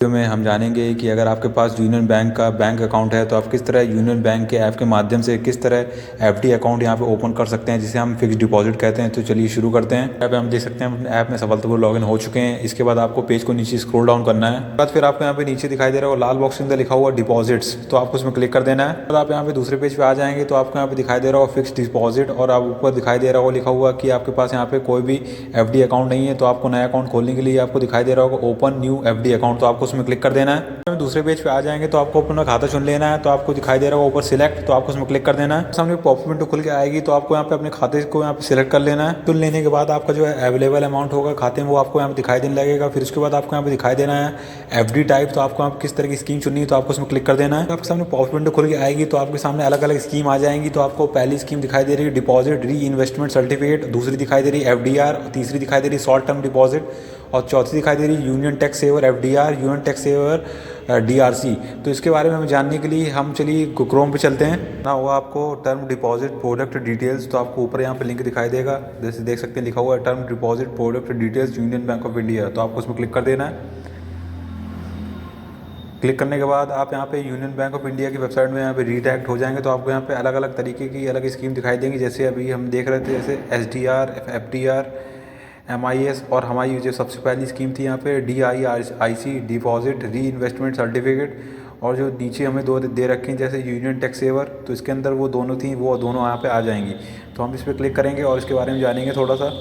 में हम जानेंगे कि अगर आपके पास यूनियन बैंक का बैंक अकाउंट है तो आप किस तरह यूनियन बैंक के ऐप के माध्यम से किस तरह एफडी अकाउंट यहाँ पे ओपन कर सकते हैं, जिसे हम फिक्स डिपॉजिट कहते हैं। तो चलिए शुरू करते हैं। यहाँ पे हम देख सकते हैं अपने ऐप में सफलतापूर्वक लॉगिन हो चुके हैं। इसके बाद आपको पेज को नीचे स्क्रॉल डाउन करना है। बाद फिर आपको यहाँ पे नीचे दिखाई दे रहा है लाल बॉक्स के अंदर लिखा हुआ डिपॉजिट्स, तो आपको उसमें क्लिक कर देना है। आप यहाँ पे दूसरे पेज पे आ जाएंगे तो आपको यहाँ पे दिखाई दे रहा होगा फिक्स डिपॉजिट, और आप ऊपर दिखाई दे रहा होगा लिखा हुआ कि आपके पास यहाँ पे कोई भी एफडी अकाउंट नहीं है। तो आपको नया अकाउंट खोलने के लिए आपको दिखाई दे रहा होगा ओपन न्यू एफडी अकाउंट, तो आपको उसमें क्लिक कर देना है। दूसरे पेज पे आ जाएंगे तो आपको अपना खाता चुन लेना है। तो आपको दिखाई दे रहा होगा ऊपर सिलेक्ट, तो आपको उसमें क्लिक कर देना है। सामने पॉपअप विंडो खुल के आएगी तो आपको यहाँ पे अपने खाते को यहाँ पे सिलेक्ट कर लेना है। चुन लेने के बाद आपका जो है अवेलेबल अमाउंट होगा खाते में वो आपको यहाँ पे दिखाई देने लगेगा। फिर उसके बाद आपको यहाँ पे दिखाई देना है एफडी टाइप, तो आपको यहाँ पे किस तरह की स्कीम चुननी है तो आपको उसमें क्लिक कर देना है। आपके सामने पॉपअप विंडो खुल के आएगी तो आपके सामने अलग अलग स्कीम आ जाएंगी। तो आपको पहली स्कीम दिखाई दे रही है डिपॉजिट री इन्वेस्टमेंट सर्टिफिकेट, दूसरी दिखाई दे रही है एफडीआर, तीसरी दिखाई दे रही है शॉर्ट टर्म डिपॉजिट, और चौथी दिखाई दे रही है union tax saver FDR, union tax saver DRC. तो इसके बारे में हम जानने के लिए हम चलिए क्रोम पे चलते हैं ना। वो आपको टर्म डिपॉजिट प्रोडक्ट डिटेल्स, तो आपको ऊपर यहाँ पे लिंक दिखाई देगा, जैसे देख सकते हैं लिखा हुआ है term deposit product details union bank of India, तो आपको उसमें क्लिक कर देना है। क्लिक करने के बाद आप यहाँ पे यूनियन बैंक ऑफ इंडिया की वेबसाइट में यहाँ पे रीडायरेक्ट हो जाएंगे। तो आपको यहाँ पे अलग अलग तरीके की अलग स्कीम दिखाई देंगी, जैसे अभी हम देख रहे थे जैसे एसडीआर, एफडीआर, एमआईएस, और हमारी जो सबसे पहली स्कीम थी यहाँ पे डीआईआईसी डिपॉजिट री इन्वेस्टमेंट सर्टिफिकेट, और जो नीचे हमें दो दे रखे हैं जैसे यूनियन टैक्स सेवर, तो इसके अंदर वो दोनों थी, वो दोनों यहाँ पे आ जाएंगी। तो हम इस पर क्लिक करेंगे और इसके बारे में जानेंगे थोड़ा सा।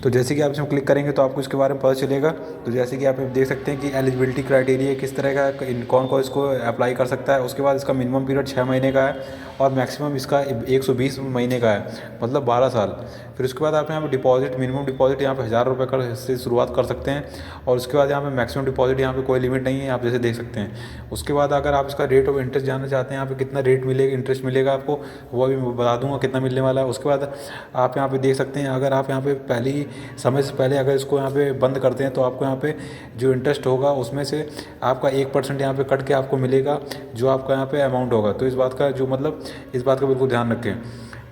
तो जैसे कि आप इसमें क्लिक करेंगे तो आपको इसके बारे में पता चलेगा। तो जैसे कि आप देख सकते हैं कि एलिजिबिलिटी क्राइटेरिया किस तरह का, कौन कौन इसको अप्लाई कर सकता है। उसके बाद इसका मिनिमम पीरियड 6 महीने का है और मैक्सिमम इसका 120 महीने का है, मतलब 12 साल। फिर उसके बाद आप यहाँ पे डिपॉजिट मिनिमम डिपॉजिट यहाँ पे 1000 रुपये का से शुरुआत कर सकते हैं, और उसके बाद यहाँ पे मैक्सिमम डिपॉजिट यहाँ पे कोई लिमिट नहीं है, आप जैसे देख सकते हैं। उसके बाद अगर आप इसका रेट ऑफ इंटरेस्ट जानना चाहते हैं यहाँ पे कितना रेट मिलेगा, इंटरेस्ट मिलेगा आपको, वो भी बता दूंगा कितना मिलने वाला है। उसके बाद आप यहाँ पे देख सकते हैं अगर आप यहाँ पे पहली समय से पहले अगर इसको यहाँ पे बंद करते हैं तो आपको यहाँ पे जो इंटरेस्ट होगा उसमें से आपका 1% यहाँ पे कट के आपको मिलेगा जो आपका यहाँ पे अमाउंट होगा। तो इस बात का जो मतलब इस बात का बिल्कुल ध्यान रखें।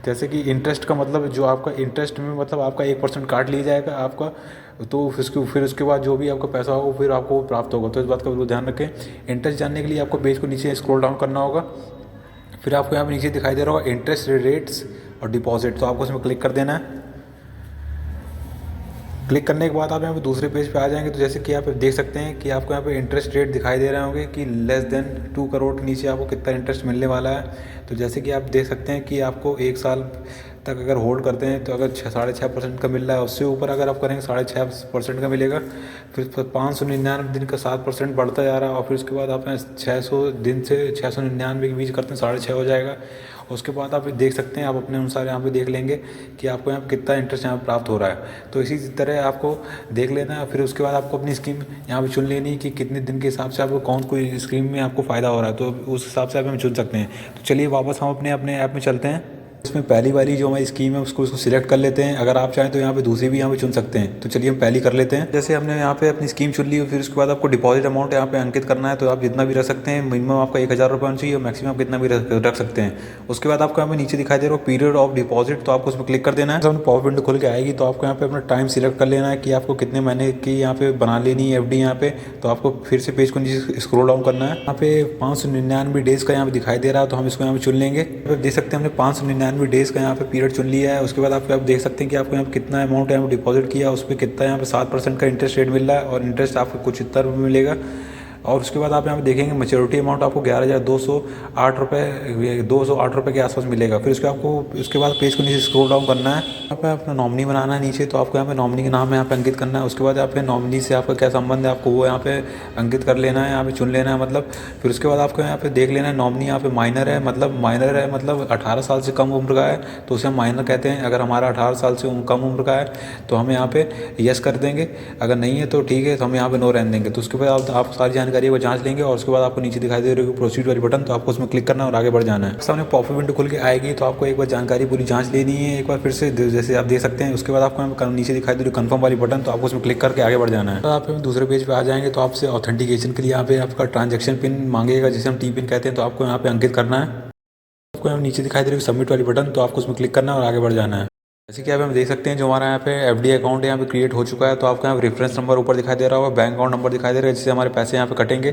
जैसे कि इंटरेस्ट का मतलब जो आपका इंटरेस्ट में मतलब आपका 1% काट लिया जाएगा आपका, तो फिर उसके बाद जो भी आपका पैसा होगा फिर आपको प्राप्त होगा। तो इस बात का बिल्कुल ध्यान रखें। इंटरेस्ट जानने के लिए आपको पेज को नीचे स्क्रॉल डाउन करना होगा। फिर आपको यहाँ पे नीचे दिखाई दे रहा होगा इंटरेस्ट रेट्स और डिपॉजिट, तो आपको उसमें क्लिक कर देना है। क्लिक करने के बाद आप यहाँ पे दूसरे पेज पे आ जाएंगे। तो जैसे कि आप देख सकते हैं कि आपको यहाँ पे इंटरेस्ट रेट दिखाई दे रहे होंगे कि लेस देन 2 करोड़ के नीचे आपको कितना इंटरेस्ट मिलने वाला है। तो जैसे कि आप देख सकते हैं कि आपको 1 साल तक अगर होल्ड करते हैं तो अगर 6.5% का मिल रहा है, उससे ऊपर अगर आप करेंगे 6.5% का मिलेगा। फिर 599 दिन का 7% बढ़ता जा रहा है, और फिर उसके बाद आप 600 दिन से 699 के बीच करते हैं 6.5 हो जाएगा। उसके बाद आप देख सकते हैं, आप अपने अनुसार यहाँ पे देख लेंगे कि आपको यहाँ पे कितना इंटरेस्ट यहाँ पे प्राप्त हो रहा है। तो इसी तरह आपको देख लेना है। फिर उसके बाद आपको अपनी स्कीम यहाँ पे चुन लेनी है कि कितने दिन के हिसाब से आपको कौन कोई स्कीम में आपको फ़ायदा हो रहा है, तो उस हिसाब से आप हम चुन सकते हैं। तो चलिए वापस हम अपने ऐप में चलते हैं। इसमें पहली वाली जो हमारी स्कीम है उसको सिलेक्ट कर लेते हैं। अगर आप चाहें तो यहाँ पे दूसरी भी यहाँ पे चुन सकते हैं। तो चलिए हम पहली कर लेते हैं। जैसे हमने यहाँ पे अपनी स्कीम चुन ली, फिर उसके बाद आपको डिपॉजिट अमाउंट यहाँ पे अंकित करना है। तो आप जितना भी रख सकते हैं, मिनिमम आपका 1000 रुपये होना चाहिए और मैक्सिमम आप कितना भी रख सकते हैं। उसके बाद आपको यहाँ पे नीचे दिखाई दे रहा है पीरियड ऑफ डिपॉजिट, तो आपको उस पर क्लिक कर देना है। तो पॉपअप विंडो खुल के आएगी तो आपको यहाँ पे अपना टाइम सिलेक्ट कर लेना है कि आपको कितने महीने की यहाँ पे बना लेनी है एफडी यहाँ पे। तो आपको फिर से पेज को नीचे स्क्रॉल डाउन करना है। यहाँ पे 599 डेज़ का यहाँ पे दिखाई दे रहा है, तो हम इसको यहाँ पे चुन लेंगे। देख सकते हैं हमने 599 डेज़ का यहाँ पे पीरियड चुन लिया है। उसके बाद आप देख सकते हैं कि आपको यहाँ पे कितना अमाउंट यहाँ पे डिपॉजिट किया, उस पर कितना यहाँ पे 7% का इंटरेस्ट रेट मिल रहा है, और इंटरेस्ट आपको कुछ इतना मिलेगा। और उसके बाद आप यहाँ पे देखेंगे मैच्योरिटी अमाउंट आपको 11,208 रुपये 208 रुपये के आसपास मिलेगा। फिर उसके बाद पेज को नीचे स्क्रॉल डाउन करना है। यहाँ पे अपना नॉमिनी बनाना है नीचे, तो आपको यहाँ पे नॉमिनी का नाम यहाँ पे अंकित करना है। उसके बाद यहाँ पे नॉमिनी से आपका क्या संबंध है आपको वो यहाँ पे अंकित कर लेना है, यहाँ पे चुन लेना है मतलब। फिर उसके बाद आपको यहाँ पे देख लेना है नॉमिनी यहाँ पे माइनर है मतलब 18 साल से कम उम्र का है, तो उसे हम माइनर कहते हैं। अगर हमारा 18 साल से कम उम्र का है तो हम यहाँ पे यस कर देंगे, अगर नहीं है तो ठीक है, तो हम यहाँ पे नो रहने देंगे। तो उसके बाद आप सारी जानकारी को जांच लेंगे, और उसके बाद आपको नीचे दिखाई दे रही है प्रोसीड वाली बटन, तो आपको उसमें क्लिक करना है और आगे बढ़ जाना है। सामने पॉपअप विंडो खुल के आएगी तो आपको एक बार जानकारी पूरी जांच लेनी है एक बार फिर से, जैसे आप देख सकते हैं। उसके बाद आपको नीचे दिखाई दे रही कन्फर्म वाली बटन, तो आपको उसमें क्लिक करके आगे बढ़ जाना है। तो आप दूसरे पेज पे आ जाएंगे तो आपसे ऑथेंटिकेशन के लिए यहाँ पे आपका ट्रांजेक्शन पिन मांगेगा, जिसे हम टी पिन कहते हैं, तो आपको यहाँ पे अंकित करना है। आपको यहाँ नीचे दिखाई दे रही है सबमिट वाली बटन, तो आपको उसमें क्लिक करना है और आगे बढ़ जाना है। जैसे कि आप हम देख सकते हैं जो हमारा यहाँ पे एफडी अकाउंट यहाँ पे क्रिएट हो चुका है। तो आपको यहाँ रेफरेंस नंबर ऊपर दिखाई दे रहा होगा, बैंक अकाउंट नंबर दिखाई दे रहा है जिससे हमारे पैसे यहाँ पे कटेंगे।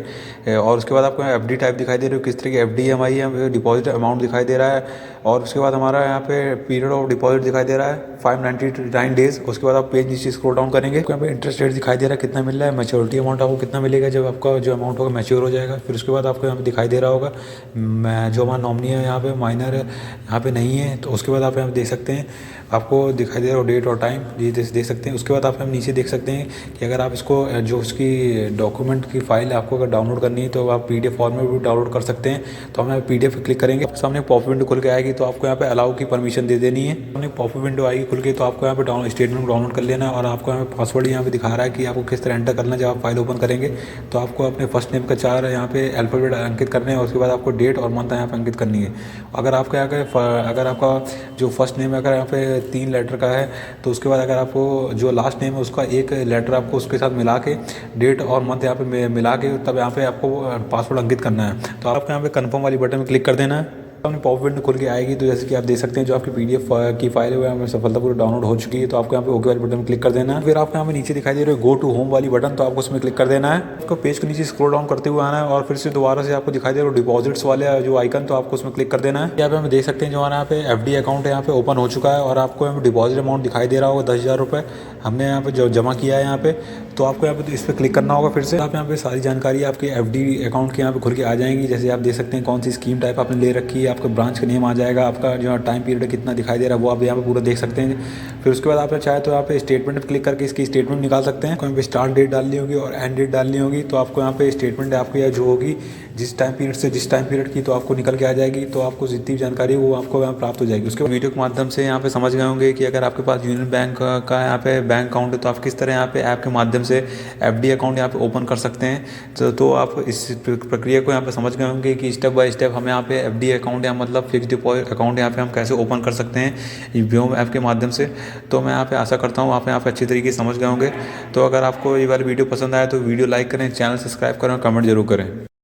और उसके बाद आपको यहाँ एफडी टाइप दिखाई दे रही है, किस तरह की एफडी हमारी यहाँ पे डिपॉजिट अमाउंट दिखाई दे रहा है। और उसके बाद हमारा यहाँ पे पीरियड ऑफ डिपॉजिट दिखाई दे रहा है 599 डेज। उसके बाद आप पेज नीचे स्क्रॉल डाउन करेंगे, यहाँ पे इंटरेस्ट रेट दिखाई दे रहा है कितना मिल रहा है, मैच्योरिटी अमाउंट आपको कितना मिलेगा जब आपका जो अमाउंट होगा मैच्योर हो जाएगा। फिर उसके बाद आपको यहाँ पे दिखाई दे रहा होगा जो हमारा नॉमिनी है यहाँ पे माइनर यहाँ पे नहीं है। तो उसके बाद आप यहाँ पे देख सकते हैं आपको दिखाई दे रहा है डेट और टाइम, ये देख सकते हैं। उसके बाद आप हम नीचे देख सकते हैं कि अगर आप इसको जो उसकी डॉक्यूमेंट की फाइल आपको अगर डाउनलोड करनी है तो आप पीडीएफ फॉर्म में भी डाउनलोड कर सकते हैं। तो हम यहाँ पीडीएफ क्लिक करेंगे, सामने पॉप विंडो खुल के आएगी तो आपको यहाँ पे अलाउ की परमिशन दे देनी है। सामने पॉप विंडो आएगी खुल के तो आपको यहाँ पे स्टेटमेंट डाउनलोड कर लेना है। और आपको यहाँ पे पासवर्ड यहाँ पे दिखा रहा है कि आपको किस तरह एंटर करना है। जब आप फाइल ओपन करेंगे तो आपको अपने फर्स्ट नेम का 4 यहाँ पे अल्फाबेट अंकित करने हैं। उसके बाद आपको डेट और मंथ यहाँ पे अंकित करनी है। अगर आपका अगर आपका जो फर्स्ट नेम है अगर यहाँ पे 3 लेटर का है तो उसके बाद अगर आपको जो लास्ट नेम है उसका एक लेटर आपको उसके साथ मिला के डेट और मंथ यहाँ पे मिला के तब यहाँ पे आपको पासवर्ड अंकित करना है। तो आपको यहाँ पे कंफर्म वाली बटन में क्लिक कर देना है। अपनी पॉप विंडो खुल के आएगी तो जैसे कि आप देख सकते हैं जो आपकी पीडीएफ की फाइल है वो यहाँ पे सफलतापूर्वक डाउनलोड हो चुकी है। तो आपको यहाँ पे ओके वाले बटन में क्लिक कर देना है। फिर आपको यहाँ पे नीचे दिखाई दे रहा है गो टू होम वाली बटन, तो आपको उसमें क्लिक कर देना है। आपको पेज के नीचे स्क्रॉल डाउन करते हुए आना है और फिर से दोबारा से आपको दिखाई दे रहा है डिपॉजिट्स वाले जो आइकन, तो आपको उसमें क्लिक कर देना है। यहाँ पे हम देख सकते हैं जो हमारा यहाँ पे एफडी अकाउंट यहाँ पे ओपन हो चुका है और आपको यहाँ पे डिपॉजिट अमाउंट दिखाई दे रहा होगा 10,000 रुपये हमने यहाँ पे जो जमा किया है यहाँ पे। तो आपको यहाँ पे इस पर क्लिक करना होगा। फिर से आप यहाँ पे सारी जानकारी आपके एफडी अकाउंट के यहाँ पे खुल के आ जाएंगी। जैसे आप देख सकते हैं कौन सी स्कीम टाइप आपने ले रखी है, आपका ब्रांच का नेम आ जाएगा, आपका जो टाइम पीरियड कितना दिखाई दे रहा है वो आप यहाँ पे पूरा देख सकते हैं। फिर उसके बाद आप चाहे तो यहाँ पे स्टेटमेंट पर क्लिक करके इसकी स्टेटमेंट निकाल सकते हैं। यहाँ पे स्टार्ट डेट डालनी होगी और एंड डेट डालनी होगी। तो आपको यहाँ पे स्टेटमेंट आपको या जो होगी जिस टाइम पीरियड से जिस टाइम पीरियड की तो आपको निकल के आ जाएगी। तो आपको जितनी जानकारी वो आपको यहाँ प्राप्त हो जाएगी। उसके बाद वीडियो के माध्यम से यहाँ पे समझ गए होंगे कि अगर आपके पास यूनियन बैंक का यहाँ पे बैंक अकाउंट है तो आप किस तरह यहाँ पे ऐप के माध्यम से एफडी अकाउंट यहाँ पे ओपन कर सकते हैं। तो आप इस प्रक्रिया को यहाँ पे समझ गए होंगे कि स्टेप बाय स्टेप हम यहाँ पे एफडी अकाउंट या मतलब फिक्स डिपॉजिट अकाउंट यहाँ पे हम कैसे ओपन कर सकते हैं व्योम ऐप के माध्यम से। तो मैं यहाँ पे आशा करता हूँ आप यहाँ पे अच्छी तरीके से समझ गए होंगे। तो अगर आपको ये वाली वीडियो पसंद आया तो वीडियो लाइक करें, चैनल सब्सक्राइब करें और कमेंट जरूर करें।